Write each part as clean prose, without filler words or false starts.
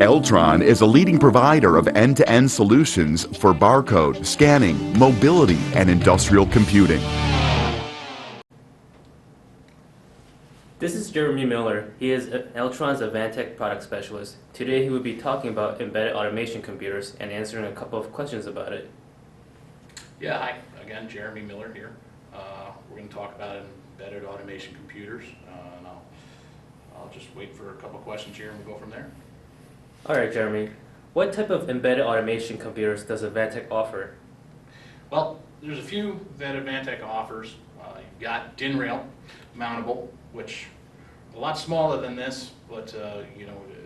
L-Tron is a leading provider of end-to-end solutions for barcode, scanning, mobility, and industrial computing. This is Jeremy Miller. He is L-Tron's Advantech Product Specialist. Today he will be talking about embedded automation computers and answering a couple of questions about it. Yeah, hi. Again, Jeremy Miller here. We're going to talk about embedded automation computers. And I'll just wait for a couple questions here and we'll go from there. Alright, Jeremy. What type of embedded automation computers does Advantech offer? Well, there's a few that Advantech offers. You've got DIN rail mountable, which a lot smaller than this, but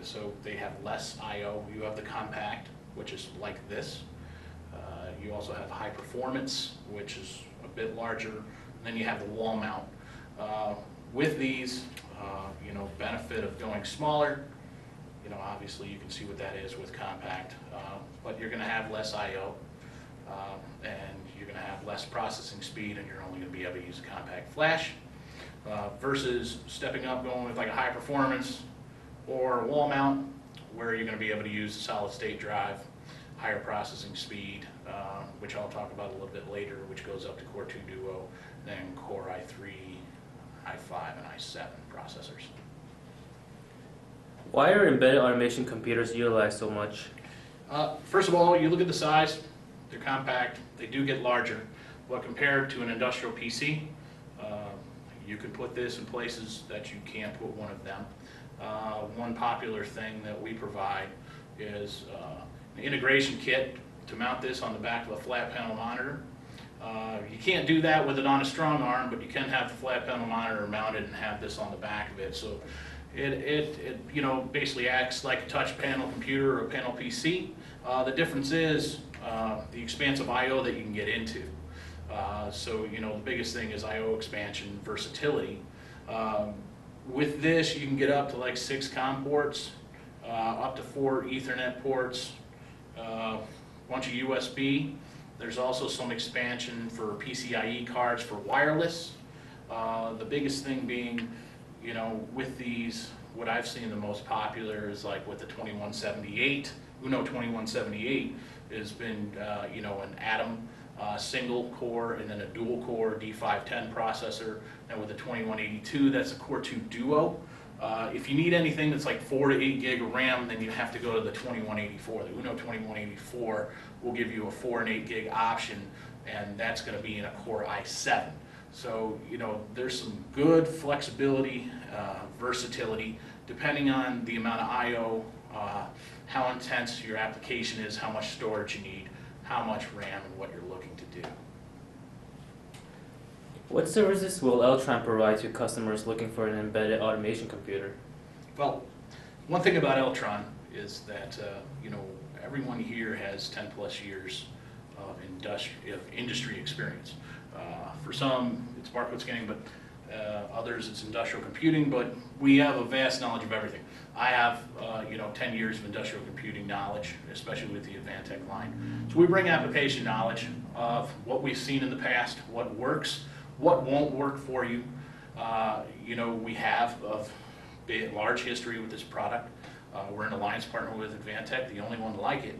so they have less I/O. You have the compact, which is like this. You also have high performance, which is a bit larger. And then you have the wall mount. With these, benefit of going smaller. Obviously you can see what that is with compact, but you're going to have less I/O, and you're going to have less processing speed, and you're only going to be able to use a compact flash. Versus stepping up, going with like a high performance or a wall mount, where you're going to be able to use a solid state drive, higher processing speed, which I'll talk about a little bit later, which goes up to Core 2 Duo, then Core i3, i5, and i7 processors. Why are embedded automation computers utilized so much? First of all, you look at the size, they're compact, they do get larger, but compared to an industrial PC, you can put this in places that you can't put one of them. One popular thing that we provide is an integration kit to mount this on the back of a flat panel monitor. You can't do that with it on a strong arm, but you can have the flat panel monitor mounted and have this on the back of it. So it basically acts like a touch panel computer or a panel PC. The difference is the expansive I/O that you can get into. The biggest thing is I/O expansion, versatility. With this, you can get up to like 6 COM ports, up to 4 Ethernet ports, a bunch of USB. There's also some expansion for PCIe cards for wireless. The biggest thing being, with these, what I've seen the most popular is like with the 2178. Uno 2178 has been, an Atom single core and then a dual core D510 processor. And with the 2182, that's a Core 2 Duo. If you need anything that's like 4 to 8 gig of RAM, then you have to go to the 2184. The Uno 2184 will give you a 4 and 8 gig option, and that's going to be in a Core i7. So, there's some good flexibility, versatility, depending on the amount of I/O, how intense your application is, how much storage you need, how much RAM, and what you're looking to do. What services will L-Tron provide to customers looking for an embedded automation computer? Well, one thing about L-Tron is that everyone here has 10 plus years of industry experience. For some, it's barcode scanning, but others it's industrial computing, but we have a vast knowledge of everything. I have 10 years of industrial computing knowledge, especially with the Advantech line. So we bring application knowledge of what we've seen in the past, what works, what won't work for you. We have a large history with this product. We're an alliance partner with Advantech, the only one like it.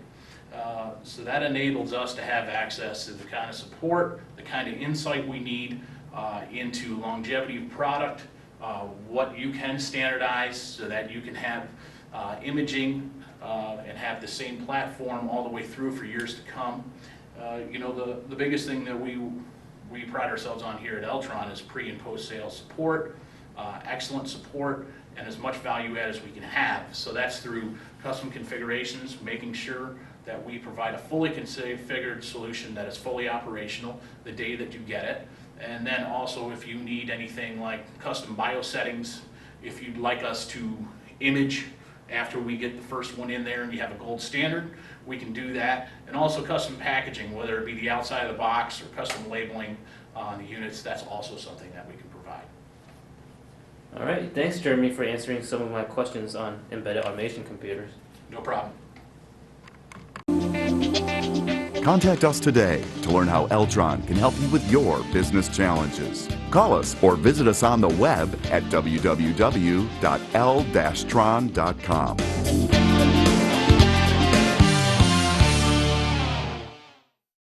So that enables us to have access to the kind of support, the kind of insight we need into longevity of product, what you can standardize so that you can have imaging and have the same platform all the way through for years to come. The biggest thing that we pride ourselves on here at L-Tron is pre and post sales support, excellent support, and as much value add as we can have. So that's through custom configurations, making sure that we provide a fully configured solution that is fully operational the day that you get it. And then also if you need anything like custom BIOS settings, if you'd like us to image after we get the first one in there and you have a gold standard, we can do that. And also custom packaging, whether it be the outside of the box or custom labeling on the units, that's also something that we can provide. All right, thanks Jeremy for answering some of my questions on embedded automation computers. No problem. Contact us today to learn how L-Tron can help you with your business challenges. Call us or visit us on the web at www.l-tron.com.